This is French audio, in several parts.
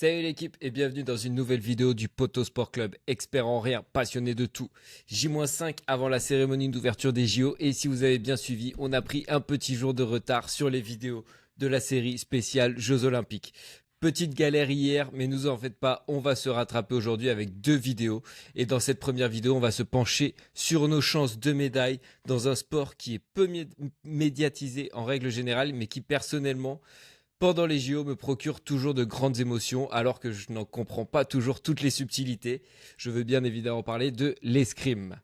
Salut l'équipe et bienvenue dans une nouvelle vidéo du Poto Sport Club, expert en rien, passionné de tout. J-5 avant la cérémonie d'ouverture des JO et si vous avez bien suivi, on a pris un petit jour de retard sur les vidéos de la série spéciale Jeux Olympiques. Petite galère hier, mais nous en faites pas, on va se rattraper aujourd'hui avec 2 vidéos. Et dans cette première vidéo, on va se pencher sur nos chances de médaille dans un sport qui est peu médiatisé en règle générale, mais qui personnellement pendant les JO me procure toujours de grandes émotions alors que je n'en comprends pas toujours toutes les subtilités. Je veux bien évidemment parler de l'escrime.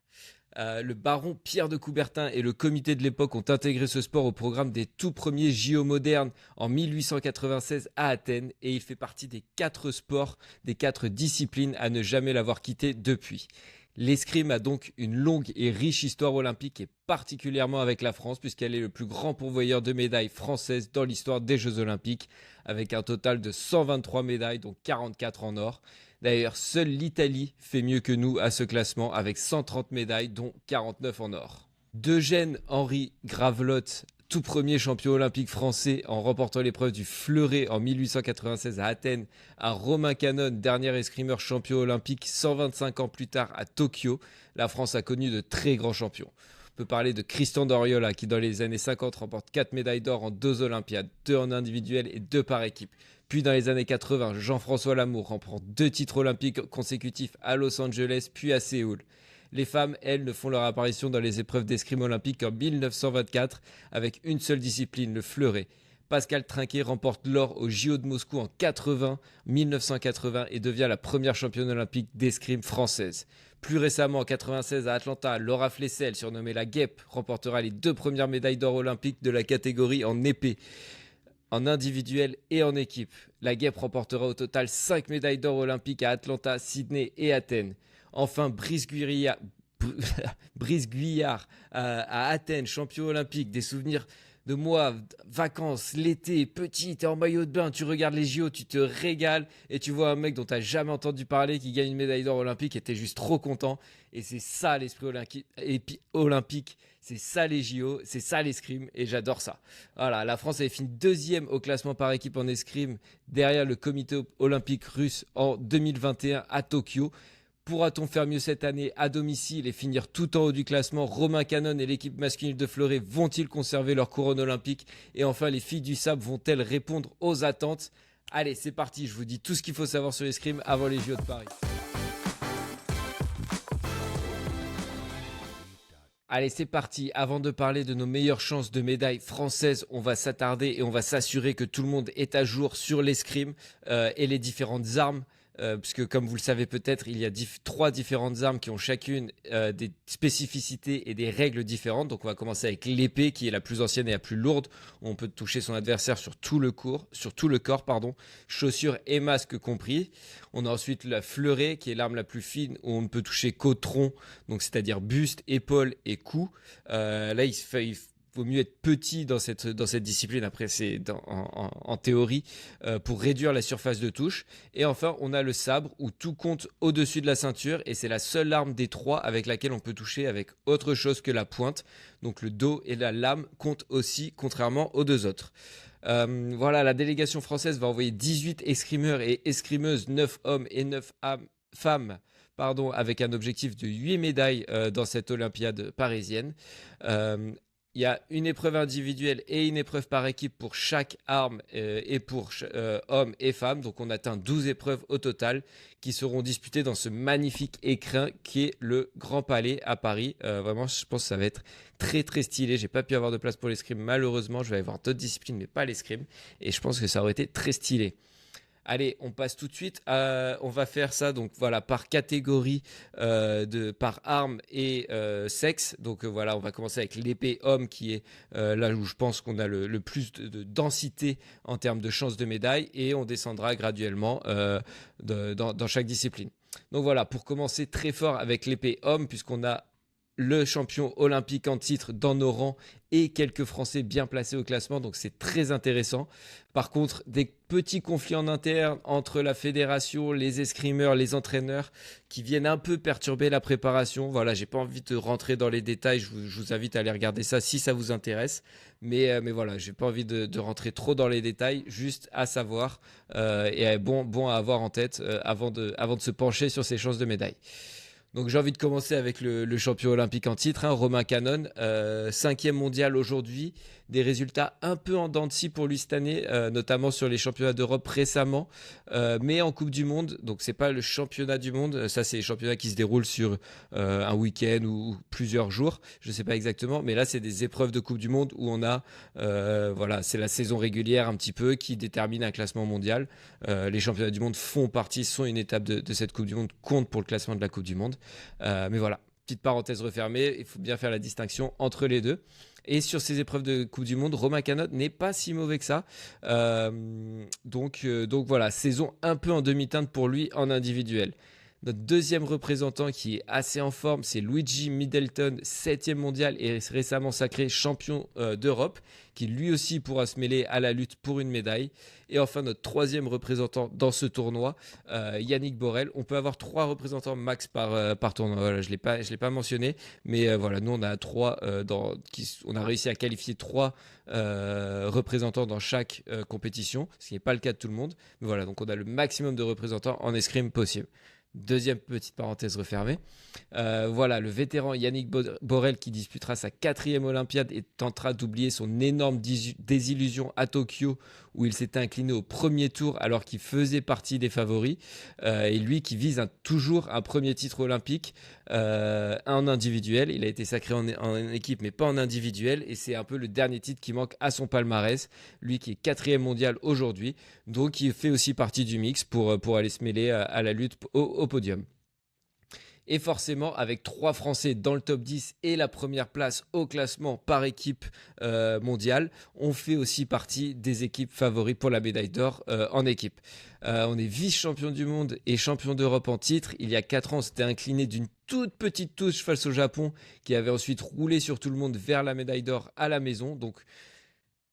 Le baron Pierre de Coubertin et le comité de l'époque ont intégré ce sport au programme des tout premiers JO modernes en 1896 à Athènes et il fait partie des 4 sports, des 4 disciplines à ne jamais l'avoir quitté depuis. L'escrime a donc une longue et riche histoire olympique et particulièrement avec la France puisqu'elle est le plus grand pourvoyeur de médailles françaises dans l'histoire des Jeux Olympiques avec un total de 123 médailles dont 44 en or. D'ailleurs, seule l'Italie fait mieux que nous à ce classement avec 130 médailles dont 49 en or. D'Eugène-Henri Gravelotte, tout premier champion olympique français en remportant l'épreuve du fleuret en 1896 à Athènes, à Romain Canon, dernier escrimeur champion olympique 125 ans plus tard à Tokyo, la France a connu de très grands champions. On peut parler de Christian Doriola qui dans les années 50 remporte 4 médailles d'or en 2 Olympiades, 2 en individuel et 2 par équipe. Puis dans les années 80, Jean-François Lamour remporte 2 titres olympiques consécutifs à Los Angeles puis à Séoul. Les femmes, elles, ne font leur apparition dans les épreuves d'escrime olympique qu'en 1924 avec une seule discipline, le fleuret. Pascal Trinquet remporte l'or au JO de Moscou en 1980 et devient la première championne olympique d'escrime française. Plus récemment, en 96 à Atlanta, Laura Flessel, surnommée la Guêpe, remportera les 2 premières médailles d'or olympiques de la catégorie en épée, en individuel et en équipe. La Guêpe remportera au total 5 médailles d'or olympiques à Atlanta, Sydney et Athènes. Enfin, Brice Guyard à Athènes, champion olympique, des souvenirs de moi, vacances, l'été, petit, t'es en maillot de bain, tu regardes les JO, tu te régales et tu vois un mec dont t'as jamais entendu parler qui gagne une médaille d'or olympique et t'es juste trop content. Et c'est ça l'esprit olympique, c'est ça les JO, c'est ça l'escrime et j'adore ça. Voilà, la France avait fini 2e au classement par équipe en escrime derrière le comité olympique russe en 2021 à Tokyo. Pourra-t-on faire mieux cette année à domicile et finir tout en haut du classement? Romain Canon et l'équipe masculine de fleuret vont-ils conserver leur couronne olympique? Et enfin, les filles du sable vont-elles répondre aux attentes? Allez, c'est parti, je vous dis tout ce qu'il faut savoir sur l'escrime avant les JO de Paris. Allez, c'est parti. Avant de parler de nos meilleures chances de médailles françaises, on va s'attarder et on va s'assurer que tout le monde est à jour sur l'escrime et les différentes armes. Puisque comme vous le savez peut-être, il y a 3 différentes armes qui ont chacune des spécificités et des règles différentes. Donc on va commencer avec l'épée qui est la plus ancienne et la plus lourde. On peut toucher son adversaire sur tout le corps, chaussures et masques compris. On a ensuite la fleuret qui est l'arme la plus fine où on ne peut toucher qu'au tronc, donc c'est-à-dire buste, épaule et cou. Là il vaut mieux être petit dans cette discipline, après c'est en théorie, pour réduire la surface de touche. Et enfin, on a le sabre où tout compte au-dessus de la ceinture et c'est la seule arme des 3 avec laquelle on peut toucher avec autre chose que la pointe. Donc le dos et la lame comptent aussi, contrairement aux 2 autres. Voilà, la délégation française va envoyer 18 escrimeurs et escrimeuses, 9 hommes et 9 femmes, avec un objectif de 8 médailles dans cette Olympiade parisienne. Il y a une épreuve individuelle et une épreuve par équipe pour chaque arme et pour hommes et femmes. Donc on atteint 12 épreuves au total qui seront disputées dans ce magnifique écrin qui est le Grand Palais à Paris. Vraiment, je pense que ça va être très très stylé. J'ai pas pu avoir de place pour l'escrime malheureusement. Je vais avoir d'autres disciplines mais pas l'escrime. Et je pense que ça aurait été très stylé. Allez, on passe tout de suite. On va faire ça donc voilà par catégorie par arme et sexe. Donc voilà, on va commencer avec l'épée homme qui est là où je pense qu'on a le plus de densité en termes de chances de médaille et on descendra graduellement dans chaque discipline. Donc voilà, pour commencer très fort avec l'épée homme puisqu'on a le champion olympique en titre dans nos rangs et quelques Français bien placés au classement, donc c'est très intéressant. Par contre, des petits conflits en interne entre la fédération, les escrimeurs, les entraîneurs qui viennent un peu perturber la préparation. Voilà, j'ai pas envie de rentrer dans les détails, je vous invite à aller regarder ça si ça vous intéresse. Mais voilà, j'ai pas envie de rentrer trop dans les détails, juste à savoir et bon à avoir en tête avant de se pencher sur ses chances de médaille. Donc j'ai envie de commencer avec le champion olympique en titre, hein, Romain Canon, 5e mondial aujourd'hui, des résultats un peu en dents de scie pour lui cette année, notamment sur les championnats d'Europe récemment, mais en Coupe du Monde, donc c'est pas le championnat du monde, ça c'est les championnats qui se déroulent sur un week-end ou plusieurs jours, je sais pas exactement, mais là c'est des épreuves de Coupe du Monde où on a, voilà, c'est la saison régulière un petit peu qui détermine un classement mondial. Les championnats du monde font partie, sont une étape de cette Coupe du Monde, comptent pour le classement de la Coupe du Monde. Mais voilà, petite parenthèse refermée, il faut bien faire la distinction entre les deux. Et sur ces épreuves de Coupe du Monde, Romain Canon n'est pas si mauvais que ça. Donc voilà, saison un peu en demi-teinte pour lui en individuel. Notre deuxième représentant qui est assez en forme, c'est Luigi Middleton, 7e mondial et récemment sacré champion d'Europe, qui lui aussi pourra se mêler à la lutte pour une médaille. Et enfin, notre troisième représentant dans ce tournoi, Yannick Borel. On peut avoir 3 représentants max par tournoi. Voilà, je ne l'ai pas mentionné, mais voilà, nous on a on a réussi à qualifier 3 représentants dans chaque compétition, ce qui n'est pas le cas de tout le monde. Mais voilà, donc on a le maximum de représentants en escrime possible. Deuxième petite parenthèse refermée. Voilà, le vétéran Yannick Borel qui disputera sa 4e Olympiade et tentera d'oublier son énorme désillusion à Tokyo où il s'était incliné au premier tour alors qu'il faisait partie des favoris. Et lui qui vise toujours un premier titre olympique en individuel. Il a été sacré en équipe mais pas en individuel et c'est un peu le dernier titre qui manque à son palmarès. Lui qui est 4e mondial aujourd'hui, donc il fait aussi partie du mix pour aller se mêler à la lutte au podium. Et forcément, avec 3 Français dans le top 10 et la première place au classement par équipe mondiale, on fait aussi partie des équipes favoris pour la médaille d'or en équipe. On est vice-champion du monde et champion d'Europe en titre. Il y a 4 ans, on s'était incliné d'une toute petite touche face au Japon, qui avait ensuite roulé sur tout le monde vers la médaille d'or à la maison. Donc,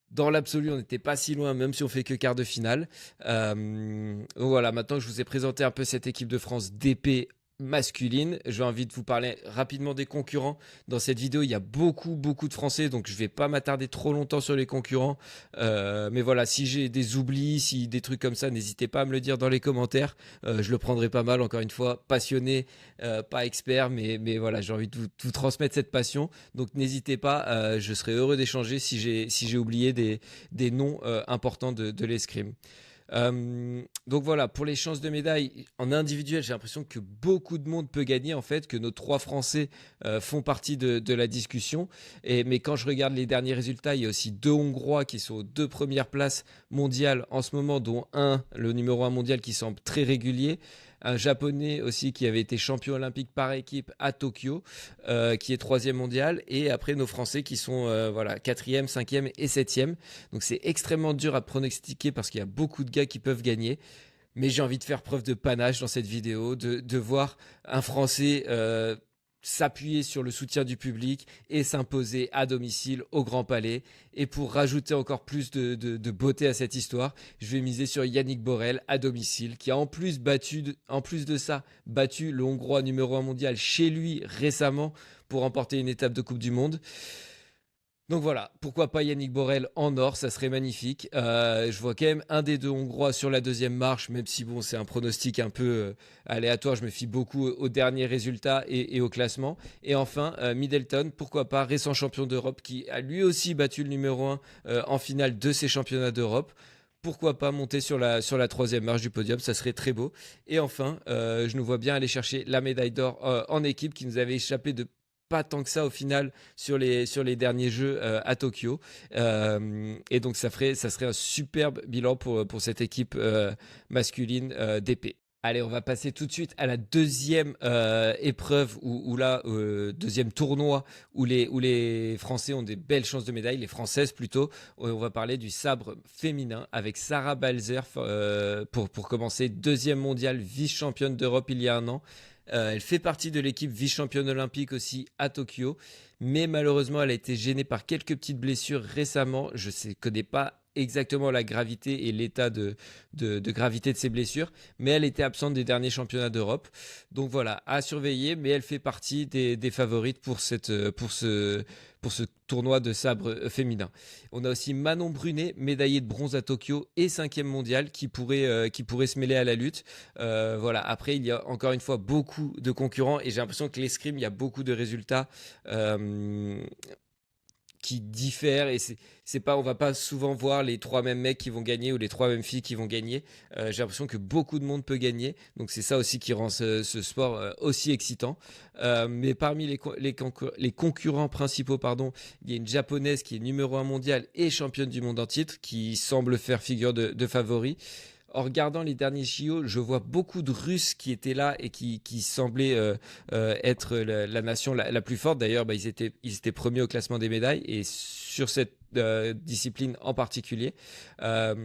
dans l'absolu, on n'était pas si loin, même si on fait que quart de finale. Donc voilà, maintenant que je vous ai présenté un peu cette équipe de France d'épée masculine, j'ai envie de vous parler rapidement des concurrents. Dans cette vidéo, il y a beaucoup de Français, donc je ne vais pas m'attarder trop longtemps sur les concurrents. Mais voilà, si j'ai des oublis, si des trucs comme ça, n'hésitez pas à me le dire dans les commentaires. Je le prendrai pas mal, encore une fois, passionné, pas expert, mais voilà, j'ai envie de vous transmettre cette passion. Donc n'hésitez pas, je serai heureux d'échanger si j'ai oublié des noms importants de l'escrime. Donc voilà, pour les chances de médaille en individuel, j'ai l'impression que beaucoup de monde peut gagner en fait, que nos 3 Français font partie de la discussion. Mais quand je regarde les derniers résultats, il y a aussi 2 Hongrois qui sont aux 2 premières places mondiales en ce moment, dont le numéro 1 mondial qui semble très régulier. Un Japonais aussi qui avait été champion olympique par équipe à Tokyo, qui est 3e mondial. Et après nos Français qui sont voilà, 4e, 5e et 7e. Donc c'est extrêmement dur à pronostiquer parce qu'il y a beaucoup de gars qui peuvent gagner. Mais j'ai envie de faire preuve de panache dans cette vidéo, de voir un Français s'appuyer sur le soutien du public et s'imposer à domicile au Grand Palais. Et pour rajouter encore plus de beauté à cette histoire, je vais miser sur Yannick Borel à domicile, qui a en plus de ça battu le Hongrois numéro 1 mondial chez lui récemment pour remporter une étape de Coupe du Monde. Donc voilà, pourquoi pas Yannick Borel en or, ça serait magnifique. Je vois quand même un des 2 Hongrois sur la 2e marche, même si bon, c'est un pronostic un peu aléatoire, je me fie beaucoup aux derniers résultats et au classement. Et enfin, Middleton, pourquoi pas, récent champion d'Europe, qui a lui aussi battu le numéro 1 en finale de ces championnats d'Europe. Pourquoi pas monter sur la 3e marche du podium, ça serait très beau. Et enfin, je nous vois bien aller chercher la médaille d'or en équipe qui nous avait échappé de pas tant que ça au final sur les derniers jeux à Tokyo. Et donc ça serait un superbe bilan pour cette équipe masculine d'épée. Allez, on va passer tout de suite à la deuxième épreuve, deuxième tournoi où les Français ont des belles chances de médaille, les Françaises plutôt. On va parler du sabre féminin avec Sarah Balzer pour commencer, 2e mondiale, vice-championne d'Europe il y a un an. Elle fait partie de l'équipe vice-championne olympique aussi à Tokyo, mais malheureusement, elle a été gênée par quelques petites blessures récemment. Je ne connais pas exactement la gravité et l'état de gravité de ses blessures, mais elle était absente des derniers championnats d'Europe. Donc voilà, à surveiller, mais elle fait partie des favorites pour ce tournoi de sabre féminin. On a aussi Manon Brunet, médaillée de bronze à Tokyo et 5e mondiale, qui pourrait se mêler à la lutte. Voilà. Après, il y a encore une fois beaucoup de concurrents et j'ai l'impression que l'escrime, il y a beaucoup de résultats qui diffèrent et c'est pas, on va pas souvent voir les trois mêmes mecs qui vont gagner ou les trois mêmes filles qui vont gagner. J'ai l'impression que beaucoup de monde peut gagner, donc c'est ça aussi qui rend ce sport aussi excitant. Mais parmi les concurrents principaux, pardon, il y a une japonaise qui est numéro 1 mondial et championne du monde en titre, qui semble faire figure de favori. En regardant les derniers JO, je vois beaucoup de Russes qui étaient là et qui semblaient être la nation la plus forte. D'ailleurs, ils étaient premiers au classement des médailles et sur cette discipline en particulier. Euh,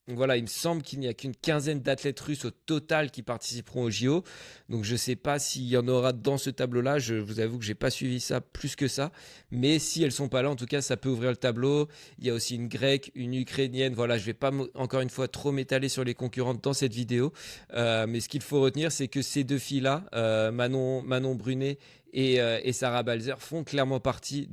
donc voilà, il me semble qu'il n'y a qu'une quinzaine d'athlètes russes au total qui participeront aux JO. Donc je ne sais pas s'il y en aura dans ce tableau-là. Je vous avoue que je n'ai pas suivi ça plus que ça. Mais si elles ne sont pas là, en tout cas, ça peut ouvrir le tableau. Il y a aussi une grecque, une ukrainienne. Voilà, je ne vais pas encore une fois trop m'étaler sur les concurrentes dans cette vidéo. Mais ce qu'il faut retenir, c'est que ces deux filles-là, Manon Brunet et Sarah Balzer, font clairement partie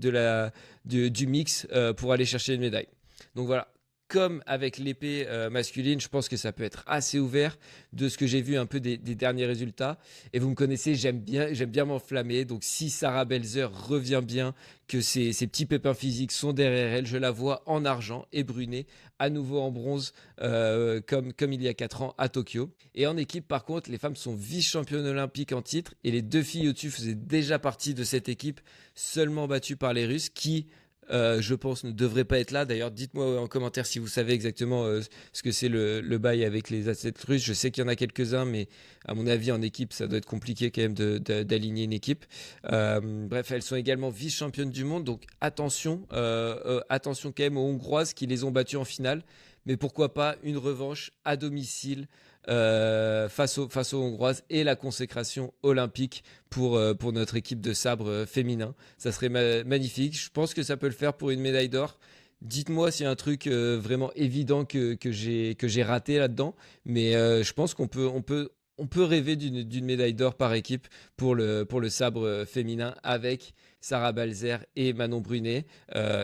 du mix pour aller chercher une médaille. Donc voilà, comme avec l'épée masculine, je pense que ça peut être assez ouvert de ce que j'ai vu un peu des derniers résultats. Et vous me connaissez, j'aime bien m'enflammer. Donc si Sarah Belzer revient bien, que ses petits pépins physiques sont derrière elle, je la vois en argent et Brunet à nouveau en bronze comme il y a 4 ans à Tokyo. Et en équipe, par contre, les femmes sont vice-championnes olympiques en titre et les deux filles au-dessus faisaient déjà partie de cette équipe, seulement battues par les Russes qui je pense ne devrait pas être là. D'ailleurs, dites-moi en commentaire si vous savez exactement ce que c'est le bail avec les athlètes russes. Je sais qu'il y en a quelques-uns, mais à mon avis, en équipe, ça doit être compliqué quand même d'aligner une équipe. Bref, elles sont également vice-championnes du monde, donc attention quand même aux Hongroises qui les ont battues en finale. Mais pourquoi pas une revanche à domicile face aux Hongroises et la consécration olympique pour notre équipe de sabre féminin. Ça serait magnifique. Je pense que ça peut le faire pour une médaille d'or. Dites-moi s'il y a un truc vraiment évident que j'ai raté là-dedans. Mais je pense on peut rêver d'une médaille d'or par équipe pour le sabre féminin avec Sarah Balzer et Manon Brunet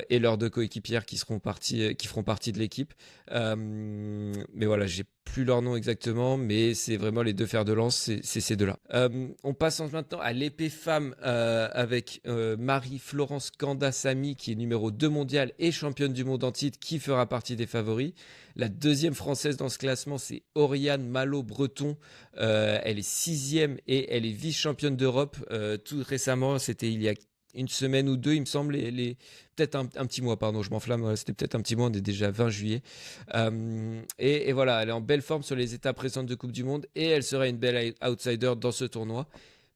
et leurs deux coéquipières qui feront partie de l'équipe. Mais voilà, j'ai plus leur nom exactement, mais c'est vraiment les deux fers de lance, c'est ces deux-là. On passe maintenant à l'épée femme avec Marie-Florence Kandasamy qui est numéro 2 mondiale et championne du monde en titre qui fera partie des favoris. La deuxième française dans ce classement, c'est Oriane Malo-Breton. Elle est 6e et elle est vice-championne d'Europe. Tout récemment, c'était il y a une semaine ou deux, il me semble, peut-être un petit mois, pardon, je m'enflamme, c'était peut-être un petit mois, on est déjà 20 juillet. Et voilà, elle est en belle forme sur les étapes récentes de Coupe du Monde et elle sera une belle outsider dans ce tournoi.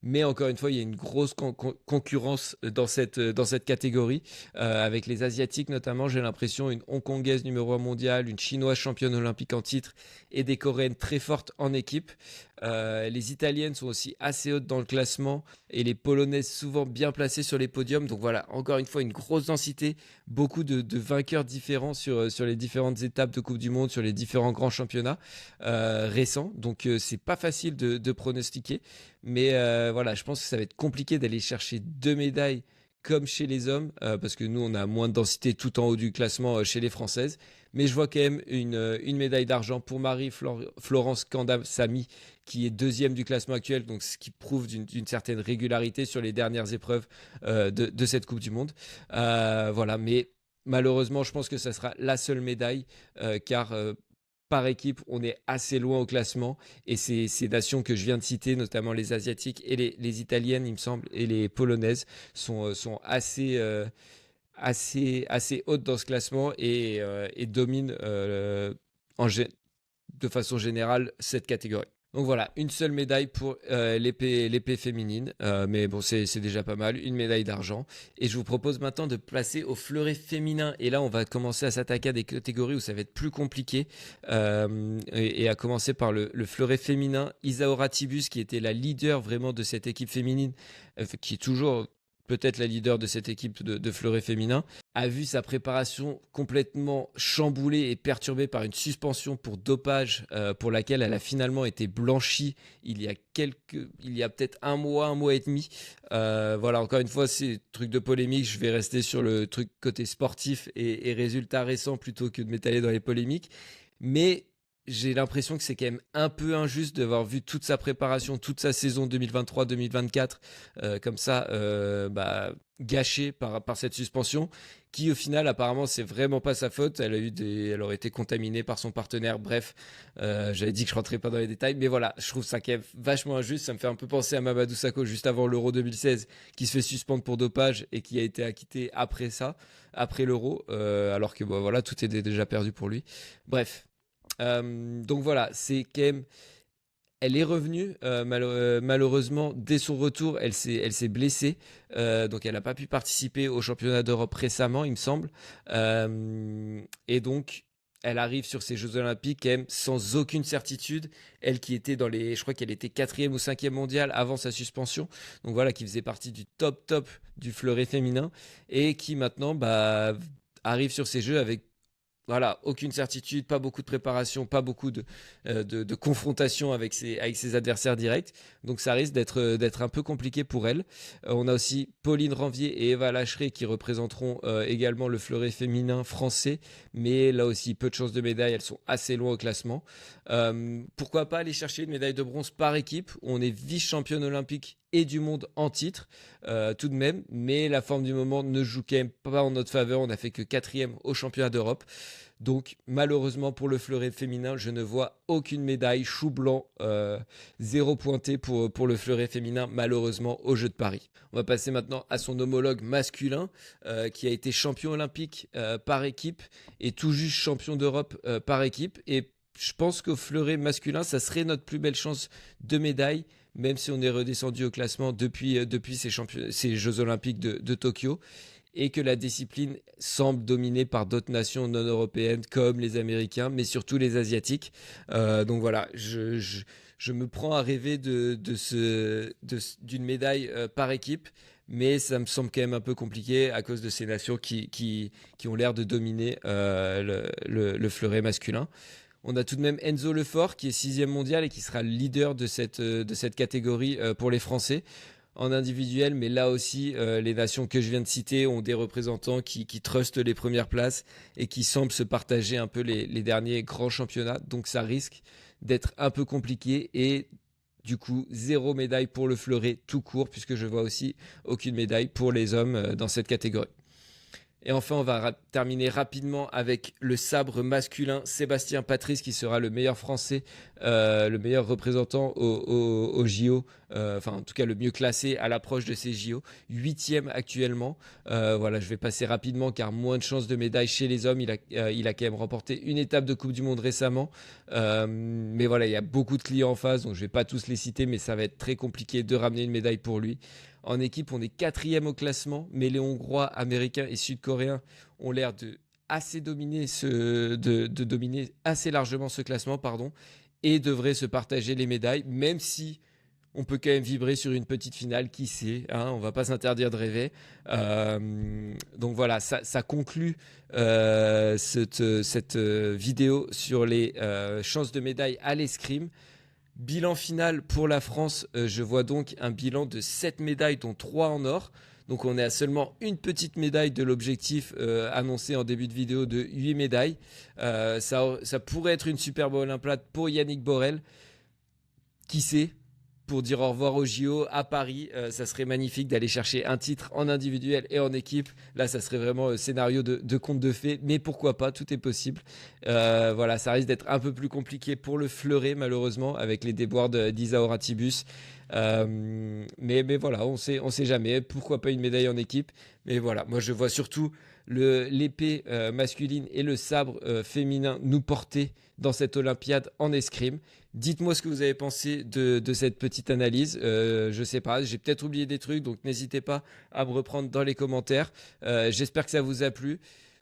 Mais encore une fois, il y a une grosse concurrence dans cette catégorie, avec les Asiatiques notamment, j'ai l'impression, une Hongkongaise numéro 1 mondiale, une Chinoise championne olympique en titre et des Coréennes très fortes en équipe. Les Italiennes sont aussi assez hautes dans le classement et les Polonaises souvent bien placées sur les podiums. Donc voilà, encore une fois, une grosse densité, beaucoup de vainqueurs différents sur les différentes étapes de Coupe du Monde, sur les différents grands championnats récents. Donc c'est pas facile de pronostiquer. Mais voilà, je pense que ça va être compliqué d'aller chercher 2 médailles comme chez les hommes, parce que nous, on a moins de densité tout en haut du classement chez les Françaises. Mais je vois quand même une médaille d'argent pour Marie-Florence Kandasamy, qui est deuxième du classement actuel, donc ce qui prouve d'une certaine régularité sur les dernières épreuves de cette Coupe du Monde. Voilà, mais malheureusement, je pense que ça sera la seule médaille, car par équipe, on est assez loin au classement et ces nations que je viens de citer, notamment les Asiatiques et les Italiennes, il me semble, et les Polonaises, sont assez hautes dans ce classement et dominent de façon générale cette catégorie. Donc voilà, une seule médaille pour l'épée féminine, mais bon, c'est déjà pas mal, une médaille d'argent. Et je vous propose maintenant de placer au fleuret féminin. Et là, on va commencer à s'attaquer à des catégories où ça va être plus compliqué. Et à commencer par le fleuret féminin. Isaora Tibus, qui était la leader vraiment de cette équipe féminine, qui est toujours peut-être la leader de cette équipe de fleuret féminin, a vu sa préparation complètement chamboulée et perturbée par une suspension pour dopage pour laquelle elle a finalement été blanchie il y a peut-être un mois et demi. Voilà, encore une fois, c'est truc de polémique. Je vais rester sur le truc côté sportif et résultats récents plutôt que de m'étaler dans les polémiques. Mais j'ai l'impression que c'est quand même un peu injuste d'avoir vu toute sa préparation, toute sa saison 2023-2024 comme ça gâchée par cette suspension qui au final apparemment c'est vraiment pas sa faute. Elle aurait été contaminée par son partenaire. Bref, j'avais dit que je rentrais pas dans les détails, mais voilà, je trouve ça quand même vachement injuste. Ça me fait un peu penser à Mamadou Sakho juste avant l'Euro 2016 qui se fait suspendre pour dopage et qui a été acquitté après ça, après l'Euro, alors que bon, voilà, tout était déjà perdu pour lui. Bref. Donc voilà, c'est quand même. Elle est revenue, malheureusement, dès son retour, elle s'est blessée. Donc elle n'a pas pu participer au championnat d'Europe récemment, il me semble. Et donc, elle arrive sur ces Jeux Olympiques quand même sans aucune certitude. Elle qui était je crois qu'elle était 4e ou 5e mondiale avant sa suspension. Donc voilà, qui faisait partie du top du fleuret féminin. Et qui maintenant arrive sur ces Jeux avec voilà, aucune certitude, pas beaucoup de préparation, pas beaucoup de confrontation avec ses adversaires directs. Donc ça risque d'être un peu compliqué pour elle. On a aussi Pauline Ranvier et Eva Lacheret qui représenteront également le fleuret féminin français. Mais là aussi, peu de chances de médaille, elles sont assez loin au classement. Pourquoi pas aller chercher une médaille de bronze par équipe? On est vice-championne olympique et du monde en titre tout de même, mais la forme du moment ne joue quand même pas en notre faveur. On n'a fait que 4e au championnat d'Europe. Donc malheureusement pour le fleuret féminin, je ne vois aucune médaille, chou blanc, 0 pointé pour le fleuret féminin malheureusement aux Jeux de Paris. On va passer maintenant à son homologue masculin qui a été champion olympique par équipe et tout juste champion d'Europe par équipe. Et je pense qu'au fleuret masculin, ça serait notre plus belle chance de médaille, même si on est redescendu au classement depuis ces Jeux Olympiques de Tokyo, et que la discipline semble dominée par d'autres nations non européennes comme les Américains, mais surtout les Asiatiques. Donc voilà, je me prends à rêver d'une médaille par équipe, mais ça me semble quand même un peu compliqué à cause de ces nations qui ont l'air de dominer le fleuret masculin. On a tout de même Enzo Lefort qui est 6e mondial et qui sera le leader de cette catégorie pour les Français en individuel. Mais là aussi, les nations que je viens de citer ont des représentants qui trustent les premières places et qui semblent se partager un peu les derniers grands championnats. Donc ça risque d'être un peu compliqué et du coup, 0 médaille pour le fleuret tout court puisque je vois aussi aucune médaille pour les hommes dans cette catégorie. Et enfin, on va terminer rapidement avec le sabre masculin. Sébastien Patrice qui sera le meilleur français, le meilleur représentant au JO, enfin en tout cas le mieux classé à l'approche de ces JO. 8e actuellement. Voilà, je vais passer rapidement car moins de chances de médaille chez les hommes. Il a quand même remporté une étape de Coupe du Monde récemment. Mais voilà, il y a beaucoup de clients en face, donc je ne vais pas tous les citer, mais ça va être très compliqué de ramener une médaille pour lui. En équipe, on est 4e au classement, mais les Hongrois, Américains et Sud-Coréens ont l'air de dominer assez largement ce classement, et devraient se partager les médailles, même si on peut quand même vibrer sur une petite finale, qui sait, hein, on va pas s'interdire de rêver. Donc voilà, ça conclut cette vidéo sur les chances de médaille à l'escrime. Bilan final pour la France, je vois donc un bilan de 7 médailles dont 3 en or. Donc on est à seulement une petite médaille de l'objectif annoncé en début de vidéo de 8 médailles. Ça pourrait être une superbe olympiade pour Yannick Borel. Qui sait? Pour dire au revoir au JO à Paris, ça serait magnifique d'aller chercher un titre en individuel et en équipe. Là, ça serait vraiment scénario de conte de fées, mais pourquoi pas, tout est possible. Voilà, ça risque d'être un peu plus compliqué pour le fleuret, malheureusement, avec les déboires d'Isaora Tibus. Mais voilà, on sait jamais. Pourquoi pas une médaille en équipe? Mais voilà, moi je vois surtout l'épée masculine et le sabre féminin nous porter dans cette Olympiade en escrime. Dites-moi ce que vous avez pensé de cette petite analyse. Je sais pas, j'ai peut-être oublié des trucs, donc n'hésitez pas à me reprendre dans les commentaires. J'espère que ça vous a plu.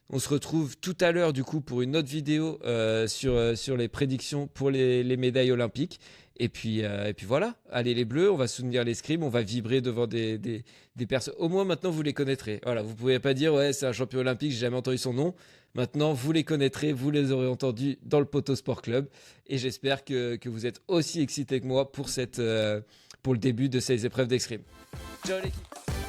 On se retrouve tout à l'heure du coup pour une autre vidéo sur les prédictions pour les médailles olympiques. Et puis voilà, allez les Bleus, on va soutenir l'escrime, on va vibrer devant des personnes. Au moins maintenant vous les connaîtrez. Voilà, vous ne pouvez pas dire ouais c'est un champion olympique, j'ai jamais entendu son nom. Maintenant vous les connaîtrez, vous les aurez entendus dans le Poteau Sport Club. Et j'espère que vous êtes aussi excités que moi pour le début de ces épreuves d'escrime. Ciao l'équipe.